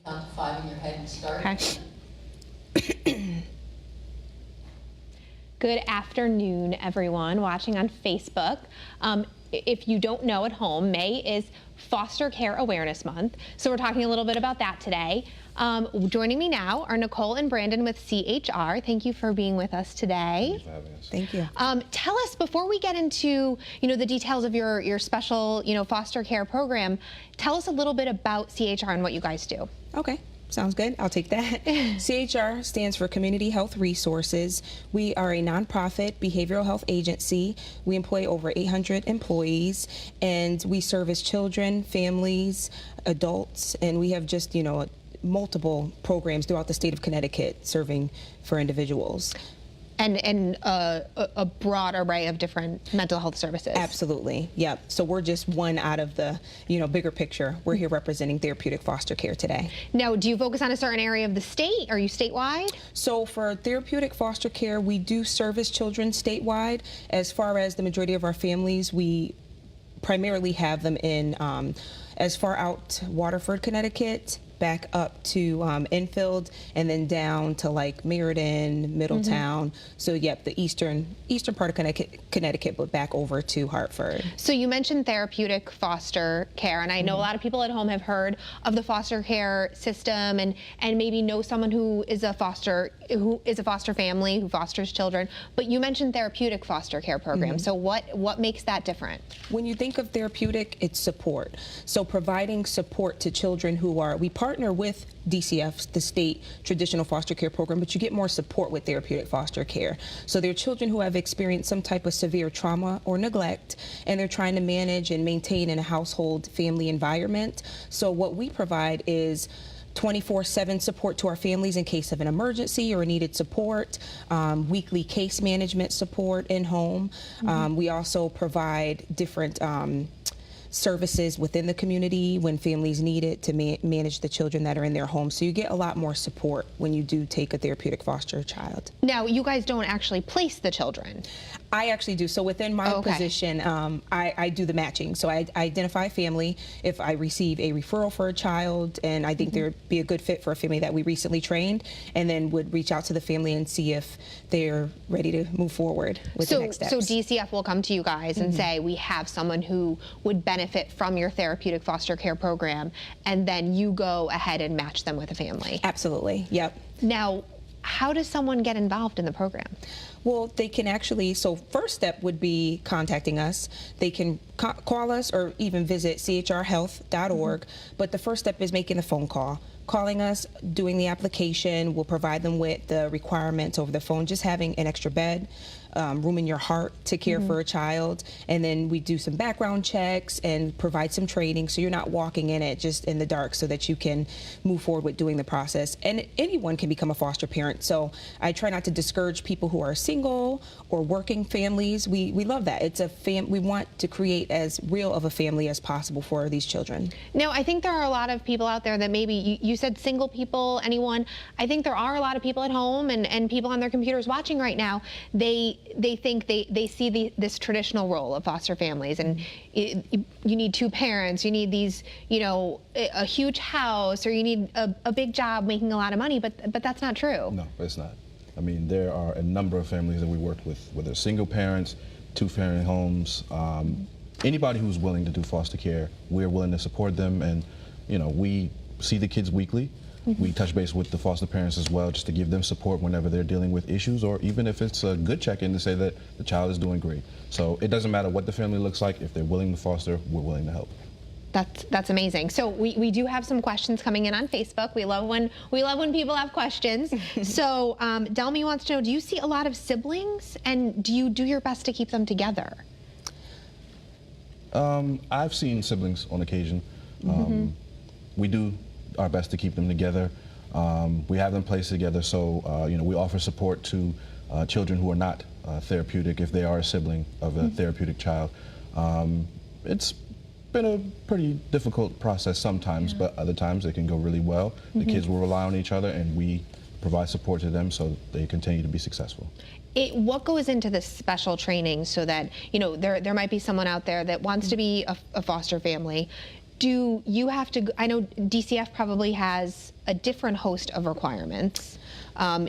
count to 5 in your head and start. Okay. Good afternoon, everyone watching on Facebook. If you don't know at home, May is Foster Care Awareness Month, so we're talking a little bit about that today. Joining me now are Nicole and Brandon with CHR. Thank you for being with us today. Thank you for having us. Thank you. Tell us, before we get into the details of your special foster care program, tell us a little bit about CHR and what you guys do. Okay. Sounds good. I'll take that. CHR stands for Community Health Resources. We are a nonprofit behavioral health agency. We employ over 800 employees, and we service children, families, adults, and we have just, multiple programs throughout the state of Connecticut serving for individuals. And a broad array of different mental health services. Absolutely, yep. So we're just one out of the, bigger picture. We're here representing Therapeutic Foster Care today. Now, do you focus on a certain area of the state? Are you statewide? So for Therapeutic Foster Care, we do service children statewide. As far as the majority of our families, we primarily have them in as far out Waterford, Connecticut, back up to Enfield, and then down to like Meriden, Middletown. So yep, the eastern part of Connecticut, but back over to Hartford. So you mentioned Therapeutic Foster Care, and I know a lot of people at home have heard of the foster care system and maybe know someone who is a foster family who fosters children. But you mentioned Therapeutic Foster Care program. So what makes that different? When you think of therapeutic, it's support. So providing support to children we partner with DCF, the state traditional foster care program, but you get more support with Therapeutic Foster Care. So they're children who have experienced some type of severe trauma or neglect, and they're trying to manage and maintain in a household family environment. So what we provide is 24/7 support to our families in case of an emergency or needed support, weekly case management support in home. We also provide different services within the community when families need it to manage the children that are in their home. So you get a lot more support when you do take a therapeutic foster child. Now, you guys don't actually place the children. I actually do. So within my position, I do the matching. So I identify a family if I receive a referral for a child and I think there'd be a good fit for a family that we recently trained, and then would reach out to the family and see if they're ready to move forward with the next steps. So DCF will come to you guys and say, we have someone who would benefit from your therapeutic foster care program, and then you go ahead and match them with a family. Absolutely, yep. Now, how does someone get involved in the program? Well, they can actually, so first step would be contacting us. They can call us or even visit chrhealth.org, but the first step is making the phone call. Calling us, doing the application, we'll provide them with the requirements over the phone, just having an extra bed, room in your heart to care for a child, and then we do some background checks and provide some training so you're not walking in it just in the dark, so that you can move forward with doing the process. And anyone can become a foster parent, so I try not to discourage people who are single or working families. We love that. It's we want to create as real of a family as possible for these children. Now, I think there are a lot of people out there that maybe, you said single people, anyone. I think there are a lot of people at home and people on their computers watching right now. They think they see this traditional role of foster families, and you need two parents, you need these, a huge house, or you need a big job making a lot of money, but that's not true. No, it's not. I mean, there are a number of families that we work with, whether single parents, two-family homes, anybody who's willing to do foster care, we're willing to support them, and we see the kids weekly. We touch base with the foster parents as well, just to give them support whenever they're dealing with issues, or even if it's a good check-in to say that the child is doing great. So it doesn't matter what the family looks like. If they're willing to foster, we're willing to help. That's amazing. So we do have some questions coming in on Facebook. We love when people have questions. So Delmy wants to know, do you see a lot of siblings, and do you do your best to keep them together? I've seen siblings on occasion. We do our best to keep them together. We have them placed together, so we offer support to children who are not therapeutic if they are a sibling of a therapeutic child. It's been a pretty difficult process sometimes, but other times it can go really well. The kids will rely on each other, and we provide support to them so they continue to be successful. What goes into this special training so that, there might be someone out there that wants to be a foster family? Do you have to, I know DCF probably has a different host of requirements.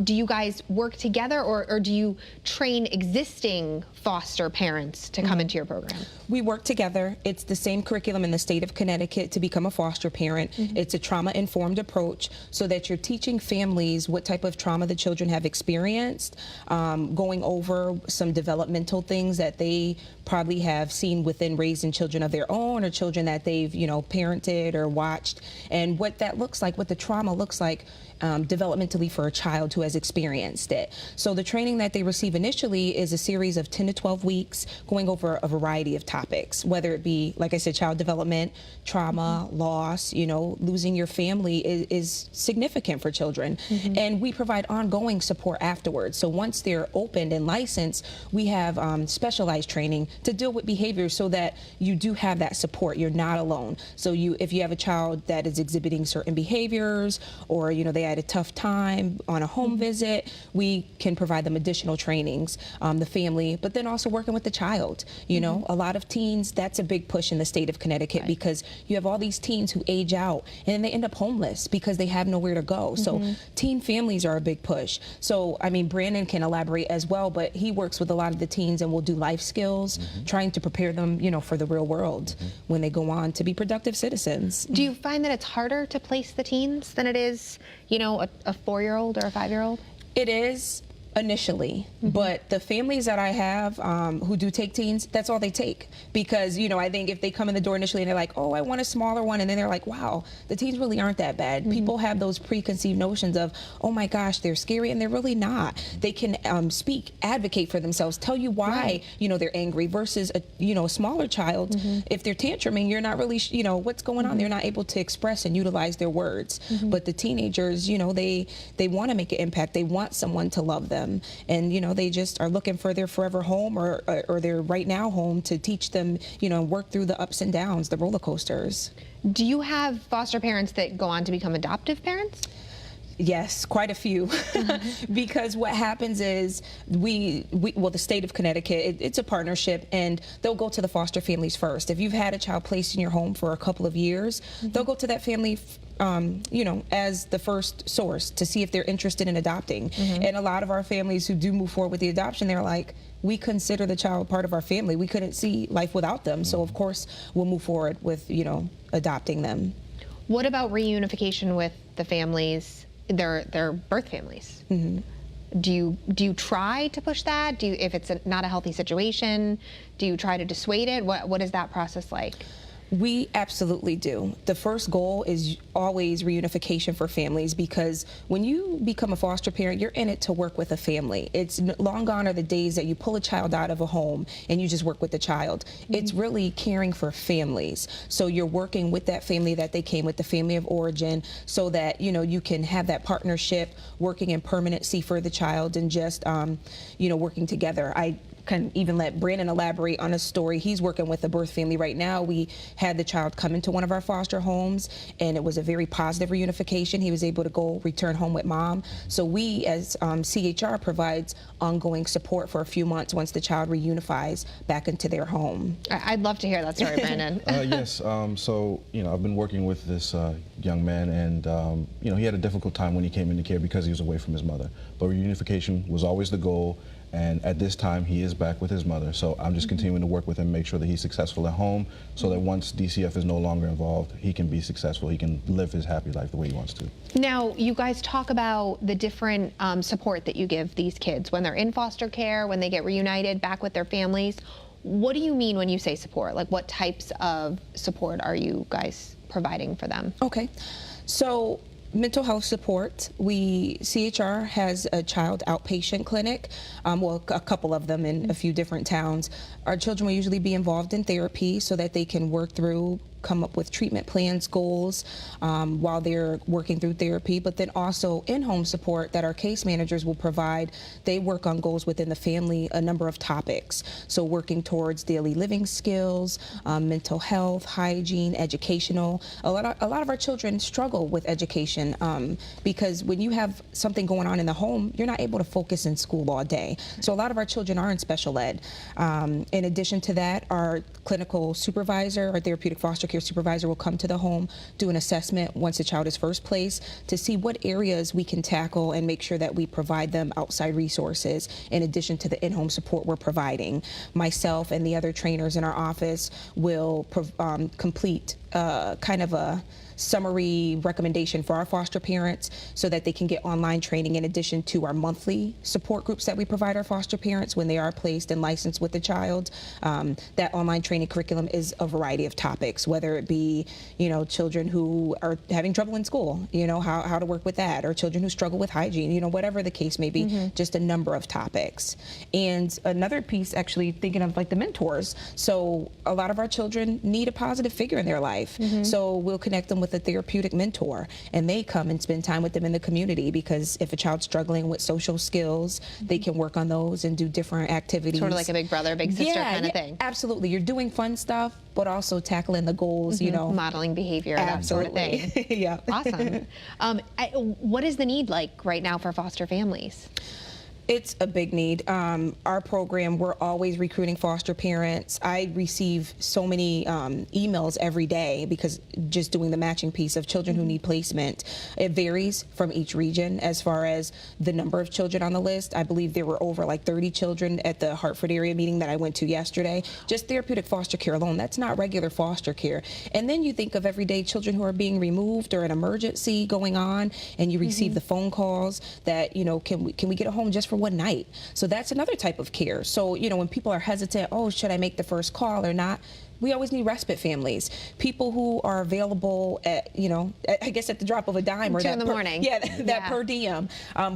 Do you guys work together, or do you train existing foster parents to come into your program? We work together. It's the same curriculum in the state of Connecticut to become a foster parent. It's a trauma-informed approach so that you're teaching families what type of trauma the children have experienced, going over some developmental things that they probably have seen within raising children of their own, or children that they've, parented or watched, and what that looks like, what the trauma looks like developmentally for a child who has experienced it. So the training that they receive initially is a series of 10 to 12 weeks going over a variety of topics, whether it be, like I said, child development, trauma, loss, losing your family is significant for children. And we provide ongoing support afterwards. So once they're opened and licensed, we have specialized training to deal with behaviors so that you do have that support. You're not alone. So if you have a child that is exhibiting certain behaviors, or they had a tough time on a home visit, we can provide them additional trainings, the family, but then also working with the child. A lot of teens, that's a big push in the state of Connecticut, because you have all these teens who age out and then they end up homeless because they have nowhere to go. So teen families are a big push. So, Brandon can elaborate as well, but he works with a lot of the teens and will do life skills, trying to prepare them, for the real world when they go on to be productive citizens. Do you find that it's harder to place the teens than it is, a 4-year-old or a 5-year-old? It is initially, but the families that I have who do take teens, that's all they take, because I think if they come in the door initially and they're like, oh, I want a smaller one, and then they're like, wow, the teens really aren't that bad. People have those preconceived notions of, oh my gosh, they're scary, and they're really not. They can speak, advocate for themselves, tell you why they're angry, versus a smaller child. If they're tantruming, you're not really what's going on. They're not able to express and utilize their words. But the teenagers, they want to make an impact. They want someone to love them. And they just are looking for their forever home, or their right now home, to teach them, work through the ups and downs, the roller coasters. Do you have foster parents that go on to become adoptive parents? Yes, quite a few. Because what happens is the state of Connecticut, it's a partnership, and they'll go to the foster families first. If you've had a child placed in your home for a couple of years, they'll go to that family as the first source to see if they're interested in adopting. And a lot of our families who do move forward with the adoption, they're like, we consider the child part of our family. We couldn't see life without them. So of course we'll move forward with, adopting them. What about reunification with the families, their birth families? Do you try to push that? If it's not a healthy situation, do you try to dissuade it? What is that process like? We absolutely do. The first goal is always reunification for families, because when you become a foster parent, you're in it to work with a family. It's long gone are the days that you pull a child out of a home and you just work with the child. It's really caring for families. So you're working with that family that they came with, the family of origin, so that you can have that partnership, working in permanency for the child, and just working together. I can even let Brandon elaborate on a story. He's working with a birth family right now. We had the child come into one of our foster homes, and it was a very positive reunification. He was able to return home with mom. So we, as CHR, provides ongoing support for a few months once the child reunifies back into their home. I'd love to hear that story, Brandon. Yes. So I've been working with this young man, and he had a difficult time when he came into care because he was away from his mother. But reunification was always the goal. And at this time, he is back with his mother. So I'm just continuing to work with him, make sure that he's successful at home, so that once DCF is no longer involved, he can be successful. He can live his happy life the way he wants to. Now, you guys talk about the different support that you give these kids when they're in foster care, when they get reunited back with their families. What do you mean when you say support? Like, what types of support are you guys providing for them? Okay. So mental health support. CHR has a child outpatient clinic, a couple of them in a few different towns. Our children will usually be involved in therapy so that they can work through, come up with treatment plans, goals while they're working through therapy, but then also in-home support that our case managers will provide. They work on goals within the family, a number of topics. So working towards daily living skills, mental health, hygiene, educational. A lot of our children struggle with education because when you have something going on in the home, you're not able to focus in school all day. So a lot of our children are in special ed. In addition to that, our clinical supervisor, our Therapeutic Foster Care care supervisor will come to the home, do an assessment once the child is first placed to see what areas we can tackle and make sure that we provide them outside resources in addition to the in-home support we're providing. Myself and the other trainers in our office will complete kind of a summary recommendation for our foster parents so that they can get online training in addition to our monthly support groups that we provide our foster parents when they are placed and licensed with the child. That online training curriculum is a variety of topics, whether it be, children who are having trouble in school, how to work with that, or children who struggle with hygiene, whatever the case may be, just a number of topics. And another piece, actually thinking of like the mentors. So a lot of our children need a positive figure in their life. So we'll connect them with a therapeutic mentor, and they come and spend time with them in the community, because if a child's struggling with social skills, they can work on those and do different activities. Sort of like a big brother, big sister kind of thing. Absolutely. You're doing fun stuff, but also tackling the goals, Modeling behavior, absolutely. that sort of thing. Yeah. Awesome. What is the need like right now for foster families? It's a big need. Our program, we're always recruiting foster parents. I receive so many emails every day because just doing the matching piece of children who need placement. It varies from each region as far as the number of children on the list. I believe there were over like 30 children at the Hartford area meeting that I went to yesterday. Just therapeutic foster care alone, that's not regular foster care. And then you think of everyday children who are being removed or an emergency going on, and you receive the phone calls that, can we get a home just for one night? So that's another type of care. So, when people are hesitant, oh, should I make the first call or not? We always need respite families, people who are available at, I guess at the drop of a dime, or 2 in the morning. That per diem,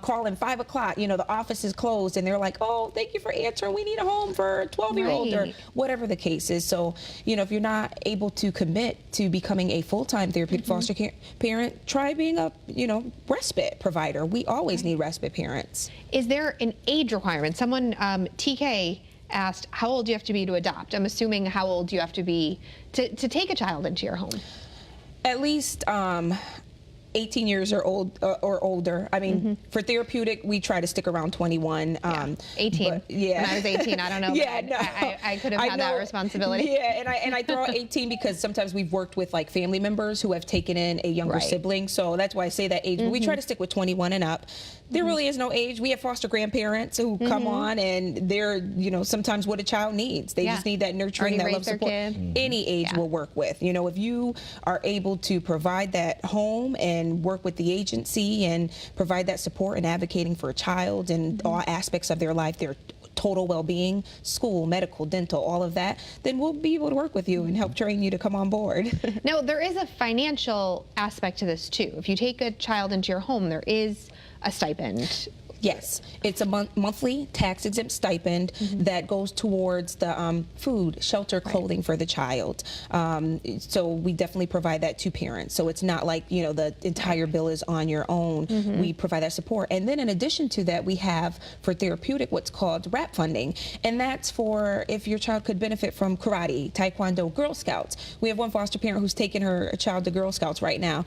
calling 5 o'clock, the office is closed and they're like, oh, thank you for answering. We need a home for a 12-year-old or whatever the case is. So, if you're not able to commit to becoming a full-time therapeutic foster care parent, try being a, respite provider. We always need respite parents. Is there an age requirement? Someone, TK, asked, how old do you have to be to adopt? I'm assuming how old do you have to be to take a child into your home? At least 18 years or older. I mean, for therapeutic, we try to stick around 21. 18. When I was 18, I don't know. I could have had that responsibility. Yeah, and I throw out 18 because sometimes we've worked with like family members who have taken in a younger sibling, so that's why I say that age. But we try to stick with 21 and up. There really is no age. We have foster grandparents who come on, and they're, sometimes what a child needs. They just need that nurturing, that love, support. Any age will work with. If you are able to provide that home and work with the agency and provide that support and advocating for a child and all aspects of their life, their total well-being, school, medical, dental, all of that, then we'll be able to work with you and help train you to come on board. Now, there is a financial aspect to this too. If you take a child into your home, there is a stipend. Yes, it's a monthly tax-exempt stipend that goes towards the food, shelter, clothing for the child. So we definitely provide that to parents. So it's not like, the entire bill is on your own. We provide that support. And then in addition to that, we have for therapeutic what's called RAP funding. And that's for if your child could benefit from karate, taekwondo, Girl Scouts. We have one foster parent who's taking her child to Girl Scouts right now.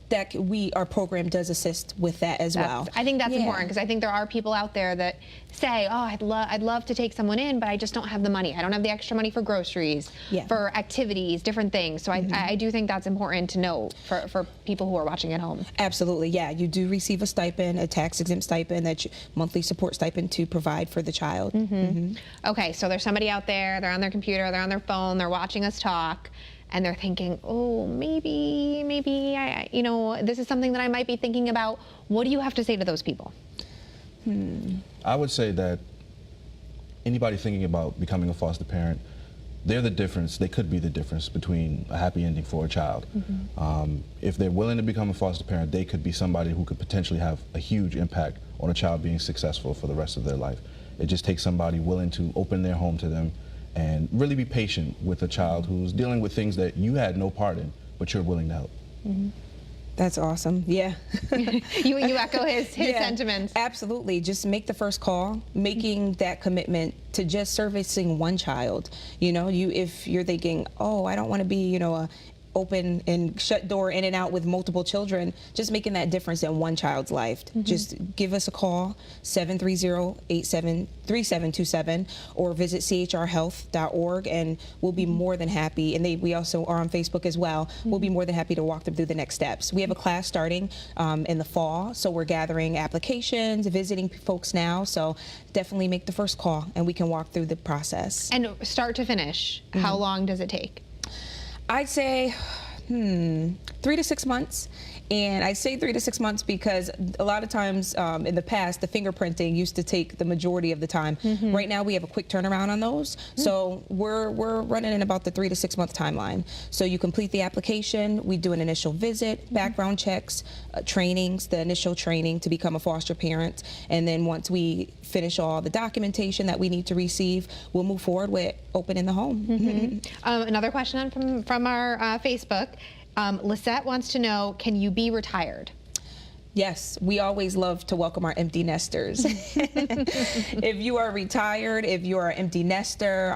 That our program does assist with that as well. I think that's important, because I think there are people out there that say, oh, I'd love to take someone in, but I just don't have the money. I don't have the extra money for groceries, for activities, different things. So I do think that's important to know for people who are watching at home. Absolutely, yeah. You do receive a stipend, a tax-exempt stipend, that monthly support stipend to provide for the child. Okay, so there's somebody out there, they're on their computer, they're on their phone, they're watching us talk, and they're thinking, oh, maybe this is something that I might be thinking about. What do you have to say to those people? I would say that anybody thinking about becoming a foster parent, they're the difference. They could be the difference between a happy ending for a child. If they're willing to become a foster parent, they could be somebody who could potentially have a huge impact on a child being successful for the rest of their life. It just takes somebody willing to open their home to them and really be patient with a child who's dealing with things that you had no part in, but you're willing to help. That's awesome. Yeah. you echo his sentiments. Absolutely. Just make the first call, making that commitment to just servicing one child. If you're thinking, oh, I don't want to be, a open and shut door in and out with multiple children, just making that difference in one child's life. Just give us a call, 730-3727, or visit chrhealth.org, and we'll be more than happy. And we also are on Facebook as well. We'll be more than happy to walk them through the next steps. We have a class starting in the fall, so we're gathering applications, visiting folks now. So definitely make the first call, and we can walk through the process. And start to finish, how long does it take? I'd say 3 to 6 months. And I say 3 to 6 months because a lot of times in the past, the fingerprinting used to take the majority of the time. Right now, we have a quick turnaround on those. So we're running in about the 3 to 6 month timeline. So you complete the application, we do an initial visit, background checks, trainings, the initial training to become a foster parent. And then once we finish all the documentation that we need to receive, we'll move forward with opening the home. Another question from our Facebook. Lisette wants to know, can you be retired? Yes, we always love to welcome our empty nesters. If you are retired, if you are an empty nester,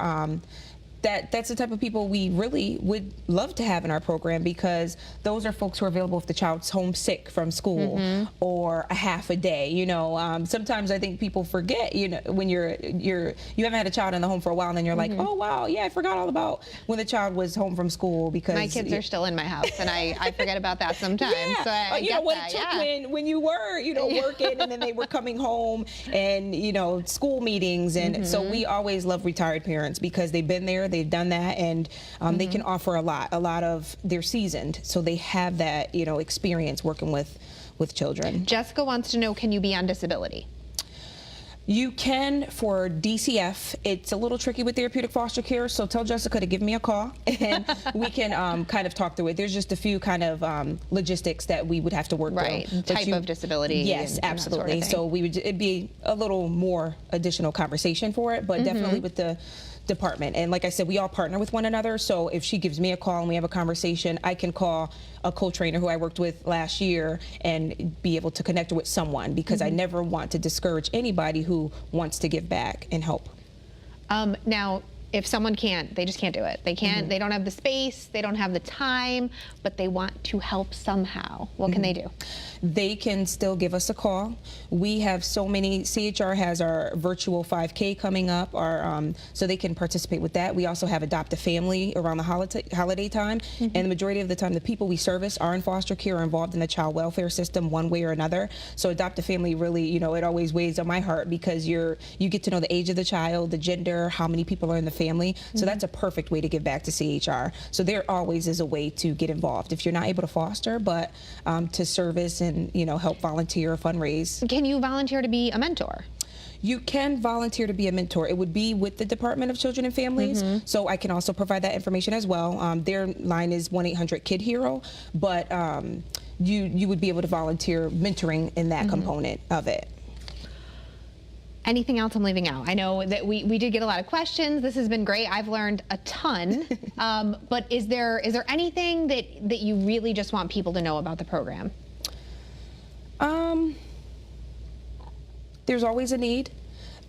that's the type of people we really would love to have in our program, because those are folks who are available if the child's homesick from school or a half a day. You know, sometimes I think people forget, you know, when you haven't had a child in the home for a while, and then you're like, oh wow, yeah, I forgot all about when the child was home from school, because my kids are still in my house, and I forget about that sometimes. Yeah. So I you know what it took when you were, you know, working, and then they were coming home, and you know, school meetings, and so we always love retired parents because they've been there. They've done that, and they can offer a lot of, they're seasoned, so they have that, you know, experience working with children. Jessica wants to know, can you be on disability? You can for DCF. It's a little tricky with therapeutic foster care, so tell Jessica to give me a call, and we can kind of talk through it. There's just a few kind of logistics that we would have to work right. through. Type of disability. Yes, absolutely. Sort of so it'd be a little more additional conversation for it, but definitely with the department. And like I said, we all partner with one another, so if she gives me a call and we have a conversation, I can call a co-trainer who I worked with last year and be able to connect her with someone, because I never want to discourage anybody who wants to give back and help. Now, if someone can't, they just can't do it. They can't, they don't have the space, they don't have the time, but they want to help somehow. What can they do? They can still give us a call. We have so many, CHR has our virtual 5K coming up, so they can participate with that. We also have Adopt a Family around the holiday time, and the majority of the time the people we service are in foster care or involved in the child welfare system one way or another. So Adopt a Family really, you know, it always weighs on my heart, because you get to know the age of the child, the gender, how many people are in the family. So that's a perfect way to give back to CHR. So there always is a way to get involved if you're not able to foster, but to service and, you know, help volunteer or fundraise. Can you volunteer to be a mentor? You can volunteer to be a mentor. It would be with the Department of Children and Families, so I can also provide that information as well. Their line is 1-800-KID-HERO, but you would be able to volunteer mentoring in that component of it. Anything else I'm leaving out? I know that we did get a lot of questions. This has been great. I've learned a ton. But is there anything that you really just want people to know about the program? There's always a need.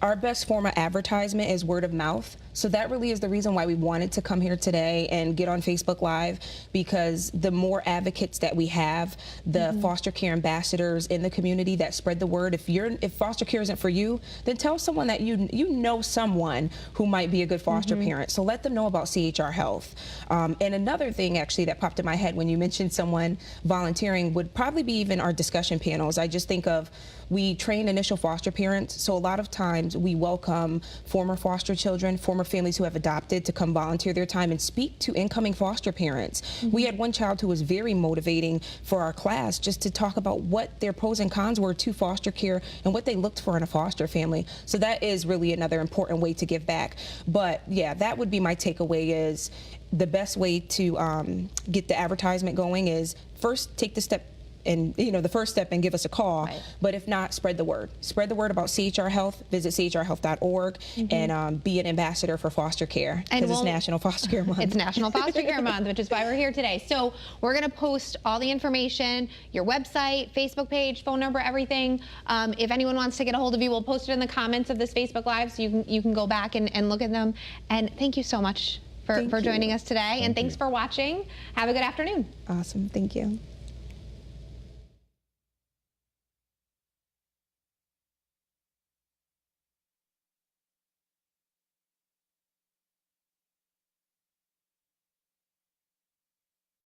Our best form of advertisement is word of mouth. So that really is the reason why we wanted to come here today and get on Facebook Live, because the more advocates that we have, the foster care ambassadors in the community that spread the word. If foster care isn't for you, then tell someone that you know someone who might be a good foster parent. So let them know about CHR Health. And another thing actually that popped in my head when you mentioned someone volunteering would probably be even our discussion panels. I just think of, we train initial foster parents, so a lot of times we welcome former foster children, former families who have adopted, to come volunteer their time and speak to incoming foster parents. We had one child who was very motivating for our class, just to talk about what their pros and cons were to foster care and what they looked for in a foster family. So that is really another important way to give back. But yeah, that would be my takeaway, is the best way to get the advertisement going is first take the step, and the first step, and give us a call. Right. But if not, spread the word. Spread the word about CHR Health. Visit chrhealth.org and be an ambassador for foster care, because it's National Foster Care Month. It's National Foster Care Month, which is why we're here today. So we're going to post all the information, your website, Facebook page, phone number, everything. If anyone wants to get a hold of you, we'll post it in the comments of this Facebook Live, so you can go back and look at them. And thank you so much for Thank joining you. us today. And thanks you. for watching. Have a good afternoon. Awesome. Thank you.